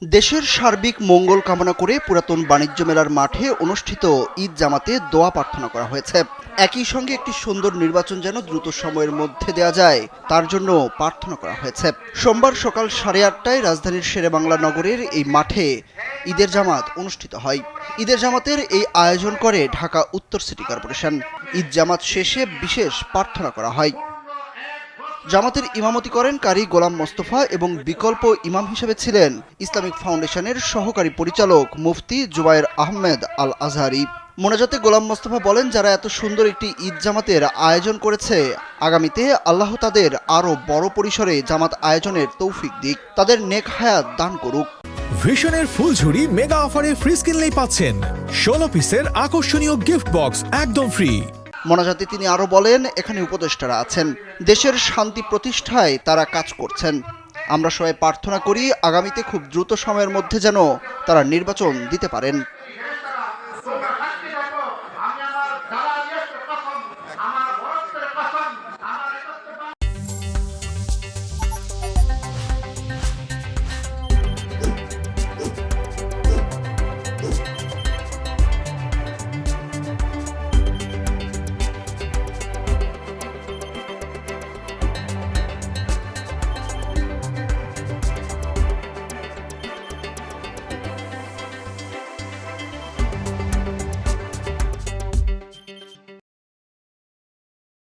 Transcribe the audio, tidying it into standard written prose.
দেশের সার্বিক মঙ্গল কামনা করে পুরাতন বাণিজ্য মেলার মাঠে অনুষ্ঠিত ঈদ জামাতে দোয়া প্রার্থনা করা হয়েছে। একই সঙ্গে একটি সুন্দর নির্বাচন যেন দ্রুত সময়ের মধ্যে দেয়া যায় তার জন্য প্রার্থনা করা হয়েছে। সোমবার সকাল 8:30টায় রাজধানীর শেরেবাংলা নগরের এই মাঠে ঈদের জামাত অনুষ্ঠিত হয়। ঈদের জামাতের এই আয়োজন করে ঢাকা উত্তর সিটি কর্পোরেশন। ঈদ জামাত শেষে বিশেষ প্রার্থনা করা হয়। জামাতের ইমামতি করেন কারি গোলাম মোস্তফা এবং বিকল্প ইমাম হিসেবে ছিলেন ইসলামিক ফাউন্ডেশনের সহকারী পরিচালক মুফতি জুবায়ের আহমেদ আল আজহারি। মোনাজাতে গোলাম মোস্তফা বলেন, যারা এত সুন্দর একটি ঈদ জামাতের আয়োজন করেছে, আগামীতে আল্লাহ তাদের আরও বড় পরিসরে জামাত আয়োজনের তৌফিক দিক, তাদের নেক হায়াত দান করুক। ভিশনের ফুলঝুরি মেগা অফারে ফ্রিজ কিনলেই পাচ্ছেন 16 পিসের আকর্ষণীয় গিফট বক্স একদম ফ্রি। মোনাজাতে তিনি আরও বলেন, এখানে উপদেষ্টারা আছেন, দেশের শান্তি প্রতিষ্ঠায় তারা কাজ করছেন। আমরা সবাই প্রার্থনা করি আগামীতে খুব দ্রুত সময়ের মধ্যে যেন তারা নির্বাচন দিতে পারেন।